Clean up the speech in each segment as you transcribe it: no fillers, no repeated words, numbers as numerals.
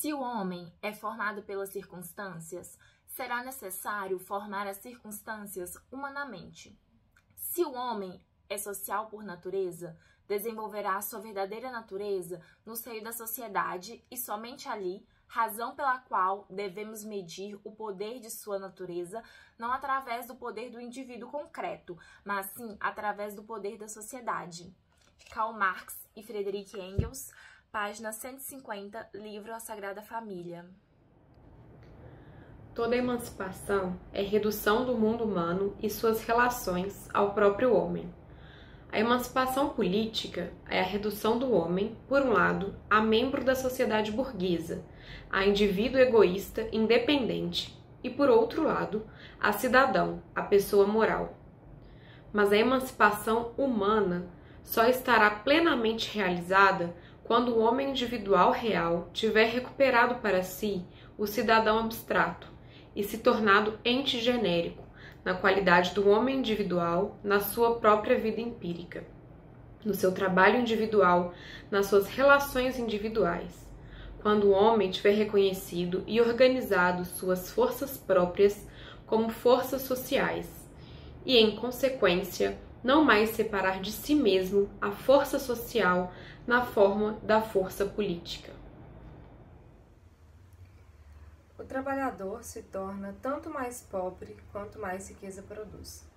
Se o homem é formado pelas circunstâncias, será necessário formar as circunstâncias humanamente. Se o homem é social por natureza, desenvolverá sua verdadeira natureza no seio da sociedade e somente ali, razão pela qual devemos medir o poder de sua natureza, não através do poder do indivíduo concreto, mas sim através do poder da sociedade. Karl Marx e Friedrich Engels, página 150, livro A Sagrada Família. Toda emancipação é redução do mundo humano e suas relações ao próprio homem. A emancipação política é a redução do homem, por um lado, a membro da sociedade burguesa, a indivíduo egoísta, independente, e, por outro lado, a cidadão, a pessoa moral. Mas a emancipação humana só estará plenamente realizada quando o homem individual real tiver recuperado para si o cidadão abstrato e se tornado ente genérico, na qualidade do homem individual, na sua própria vida empírica, no seu trabalho individual, nas suas relações individuais. Quando o homem tiver reconhecido e organizado suas forças próprias como forças sociais, e, em consequência, não mais separar de si mesmo a força social na forma da força política. O trabalhador se torna tanto mais pobre quanto mais riqueza produz.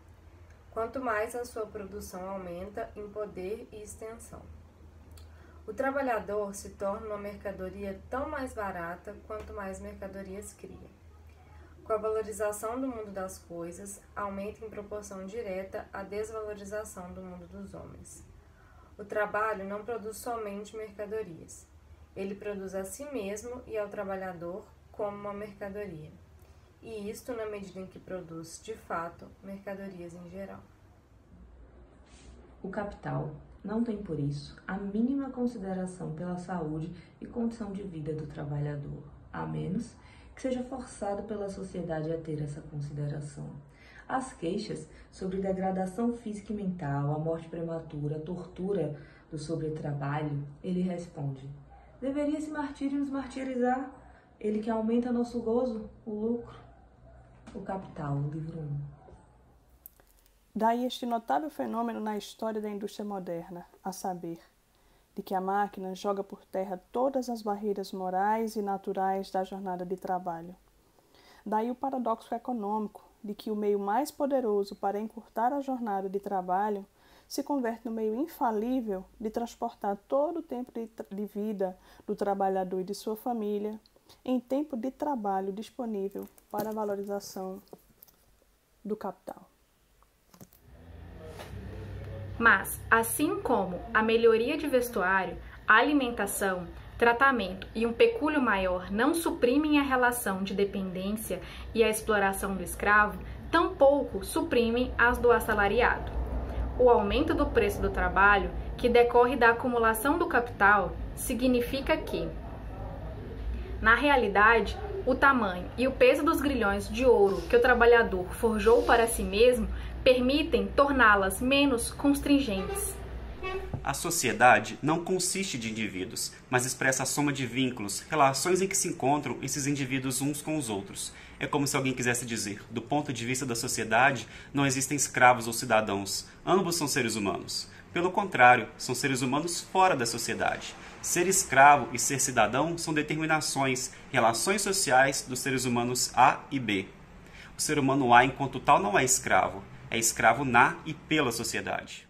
Quanto mais a sua produção aumenta em poder e extensão. O trabalhador se torna uma mercadoria tão mais barata quanto mais mercadorias cria. Com a valorização do mundo das coisas, aumenta em proporção direta a desvalorização do mundo dos homens. O trabalho não produz somente mercadorias. Ele produz a si mesmo e ao trabalhador como uma mercadoria, e isto na medida em que produz, de fato, mercadorias em geral. O capital não tem, por isso, a mínima consideração pela saúde e condição de vida do trabalhador, a menos que seja forçado pela sociedade a ter essa consideração. As queixas sobre degradação física e mental, a morte prematura, a tortura do sobretrabalho, ele responde: deveria esse martírio nos martirizar? Ele que aumenta nosso gozo, o lucro. O Capital, livro 1. Daí este notável fenômeno na história da indústria moderna, a saber, de que a máquina joga por terra todas as barreiras morais e naturais da jornada de trabalho. Daí o paradoxo econômico de que o meio mais poderoso para encurtar a jornada de trabalho se converte no meio infalível de transportar todo o tempo de vida do trabalhador e de sua família em tempo de trabalho disponível para a valorização do capital. Mas, assim como a melhoria de vestuário, a alimentação, tratamento e um pecúlio maior não suprimem a relação de dependência e a exploração do escravo, tampouco suprimem as do assalariado. O aumento do preço do trabalho, que decorre da acumulação do capital, significa que, na realidade, o tamanho e o peso dos grilhões de ouro que o trabalhador forjou para si mesmo permitem torná-las menos constringentes. A sociedade não consiste de indivíduos, mas expressa a soma de vínculos, relações em que se encontram esses indivíduos uns com os outros. É como se alguém quisesse dizer, do ponto de vista da sociedade, não existem escravos ou cidadãos, ambos são seres humanos. Pelo contrário, são seres humanos fora da sociedade. Ser escravo e ser cidadão são determinações, relações sociais dos seres humanos A e B. O ser humano A, enquanto tal, não é escravo na e pela sociedade.